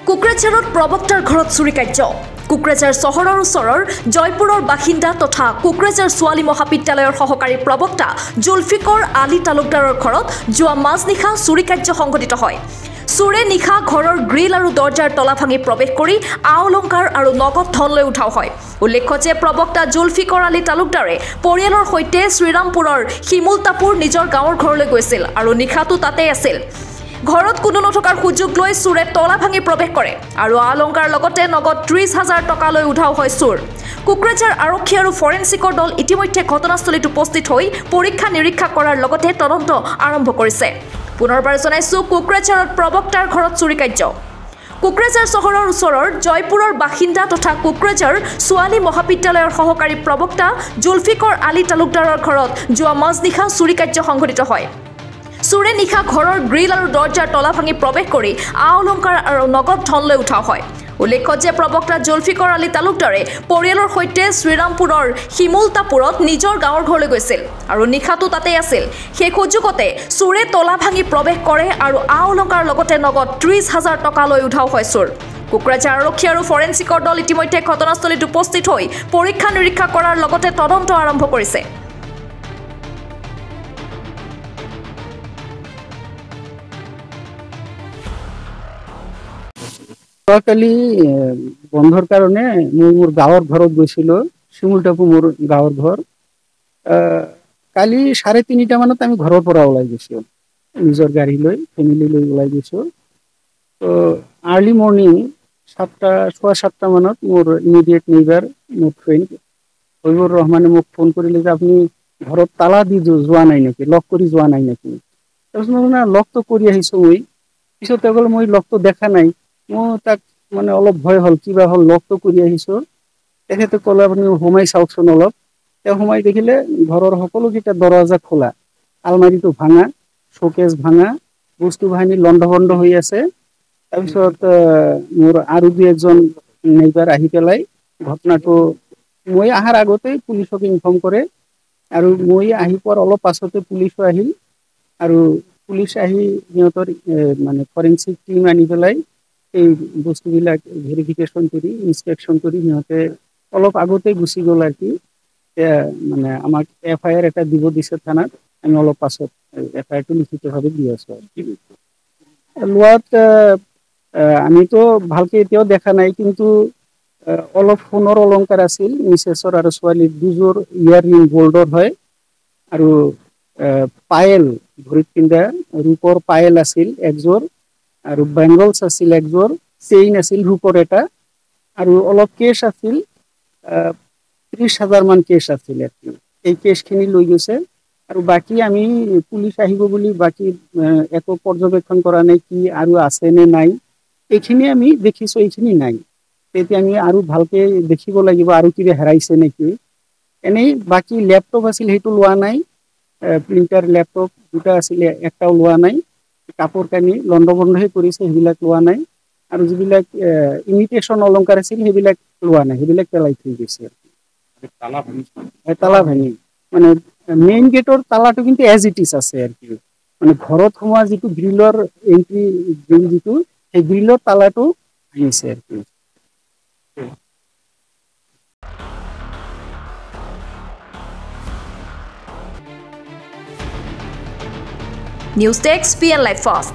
কোকৰাঝাৰত প্ৰবক্তাৰ ঘৰত চুৰি কাৰ্য। কোকৰাঝাৰ চহৰৰ ওচৰৰ জয়পুৰৰ বাসিন্দা তথা কোকৰাঝাৰ ছোৱালী মহাবিদ্যালয়ৰ সহকাৰী প্ৰবক্তা জুলফিকৰ আলী তালুকদাৰৰ ঘৰত যোৱা মাজনিশা চুৰি কাৰ্য সংঘটিত হয়। চোৰে নিশা ঘৰৰ গ্ৰিল আৰু দৰ্জাৰ তলা ভাঙি প্ৰৱেশ কৰি আ-অলংকাৰ আৰু নগদ ধন লৈ উঠাও হয়। উল্লেখ্য যে প্ৰবক্তা জুলফিকৰ আলী তালুকদাৰে পৰিয়ালৰ সৈতে শ্ৰীৰামপুৰৰ শিমুলতাপুৰ নিজৰ গাঁৱৰ ঘৰলৈ গৈছিল আৰু নিশাটো তাতেই আছিল। ঘৰত কোনো নথকাৰ সুযোগ লৈ চোৰে তলা ভাঙি প্ৰৱেশ কৰে আৰু আ-অলংকাৰ লগতে নগদ 30,000 টকা লৈ উঠাও হয় চোৰ। কোকৰাঝাৰ আৰক্ষী আৰু ফৰেনচিকৰ দল ইতিমধ্যে ঘটনাস্থলীত উপস্থিত হৈ পৰীক্ষা নিৰীক্ষা কৰাৰ লগতে তদন্ত আৰম্ভ কৰিছে। পুনৰবাৰ জনাইছো কোকৰাঝাৰত প্ৰবক্তাৰ ঘৰত চুৰি কাৰ্য। কোকৰাঝাৰ চহৰৰ ওচৰৰ জয়পুৰৰ বাসিন্দা তথা কোকৰাঝাৰ ছোৱালী মহাবিদ্যালয়ৰ সহকাৰী প্ৰবক্তা জুলফিকৰ আলী তালুকদাৰৰ ঘৰত যোৱা মাজনিশা চুৰি কাৰ্য সংঘটিত হয়। চোৰে নিশা ঘৰৰ গ্ৰিল আৰু দৰ্জাৰ তলা ভাঙি প্ৰৱেশ কৰি আ-অলংকাৰ আৰু নগদ ধন লৈ উঠাও হয়। উল্লেখ্য যে প্ৰবক্তা জুলফিকৰ আলী তালুকদাৰে পৰিয়ালৰ সৈতে শ্ৰীৰামপুৰৰ শিমুলতাপুৰত নিজৰ গাঁৱৰ ঘৰলৈ গৈছিল আৰু নিশাটো তাতেই আছিল। সেই সুযোগতে চোৰে তলা ভাঙি প্ৰৱেশ কৰে আৰু আ-অলংকাৰ লগতে নগদ 30,000 টকা লৈ উঠাও হয় চোৰ। কোকৰাঝাৰ আৰক্ষী আৰু ফৰেনচিকৰ দল ইতিমধ্যে ঘটনাস্থলীত উপস্থিত হৈ পৰীক্ষা নিৰীক্ষা কৰাৰ লগতে তদন্ত আৰম্ভ কৰিছে। কালি বন্ধৰ কাৰণে মই মোৰ গাঁৱৰ ঘৰত গৈছিলো। শিমুলতাপুৰ মোৰ গাঁৱৰ ঘৰ। কালি 3:30 মানত আমি ঘৰৰ পৰা ওলাই গৈছো, নিজৰ গাড়ী লৈ ফেমিলি লৈ ওলাই গৈছো। তো আৰ্লি মৰ্নিং 7:15 মানত মোৰ ইমিডিয়েট নেইবাৰ মোৰ ফ্ৰেণ্ড হবিবুৰ ৰহমানে মোক ফোন কৰিলে যে আপুনি ঘৰত তালা দি যোৱা নাই নেকি, লক কৰি যোৱা নাই নেকি। তাৰপিছত মই লকটো কৰি আহিছো। পিছত তেওঁ ক'লে মই লকটো দেখা নাই। মই তাক মানে অলপ ভয় হ'ল, কিবা হ'ল, লকটো কৰি আহিছো। তেখেতে ক'লে আপুনি সোমাই চাওকচোন অলপ। তেওঁ সোমাই দেখিলে ঘৰৰ সকলোকেইটা দৰজা খোলা, আলমাৰিটো ভাঙা, শোকেছ ভাঙা, বস্তু বাহিনী লণ্ডভণ্ড হৈ আছে। তাৰপিছত মোৰ আৰু দুই এজন নেইবাৰ আহি পেলাই ঘটনাটো মই অহাৰ আগতেই পুলিচক ইনফৰ্ম কৰে আৰু মই আহি পোৱাৰ অলপ পাছতে পুলিচো আহিল আৰু পুলিচ আহি সিহঁতৰ মানে ফৰেনচিক টিম আনি পেলাই এই বস্তুবিলাক ভেৰিফিকেশ্যন কৰি ইনস্পেকশ্যন কৰি সিহঁতে অলপ আগতে গুচি গ'ল আৰু কি মানে আমাক FIR এটা দিব দিছে থানাত। আমি অলপ পাছত FIRটো লিখিতভাৱে দি আছো। লোৱাত আমিতো ভালকে এতিয়াও দেখা নাই, কিন্তু অলপ সোণৰ অলংকাৰ আছিল মিছেছৰ আৰু ছোৱালীৰ দুযোৰ ইয়াৰৰিং গোল্ডৰ হয় আৰু পায়েল ভৰিত পিন্ধা ৰূপৰ পায়েল আছিল একযোৰ আৰু বেংগলছ আছিল একযোৰ, চেইন আছিল ৰূপৰ এটা আৰু অলপ কেছ আছিল 30,000 মান কেছ আছিল। এই কেছখিনি লৈ গৈছে আৰু বাকী আমি পুলিচ আহিব বুলি বাকী একো পৰ্যবেক্ষণ কৰা নাই কি আৰু আছে নে নাই। এইখিনি আমি দেখিছো, এইখিনি নাই। তেতিয়া আমি আৰু ভালকে দেখিব লাগিব আৰু কিবা হেৰাইছে নেকি। এনেই বাকী লেপটপ আছিল, সেইটো লোৱা নাই। প্ৰিণ্টাৰ লেপটপ দুটা আছিলে, একটাও লোৱা নাই। কাপোৰ কানি লণ্ডভণ্ডহে কৰিছে, সেইবিলাক লোৱা নাই। আৰু যিবিলাক ইমিটেশ্যন অলংকাৰ আছিল সেইবিলাক লোৱা নাই, সেইবিলাক পেলাই থৈ গৈছে। তালা ভাঙি মানে মেইন গেটৰ তালাটো কিন্তু এজ ইট ইজ আছে আৰু কি, মানে ঘৰত সোমোৱা যিটো গ্ৰিলৰ এন্ট্ৰি গ্ৰিল যিটো, সেই গ্ৰিলৰ তালাটো ভাঙিছে আৰু কি। News desk PN live fast.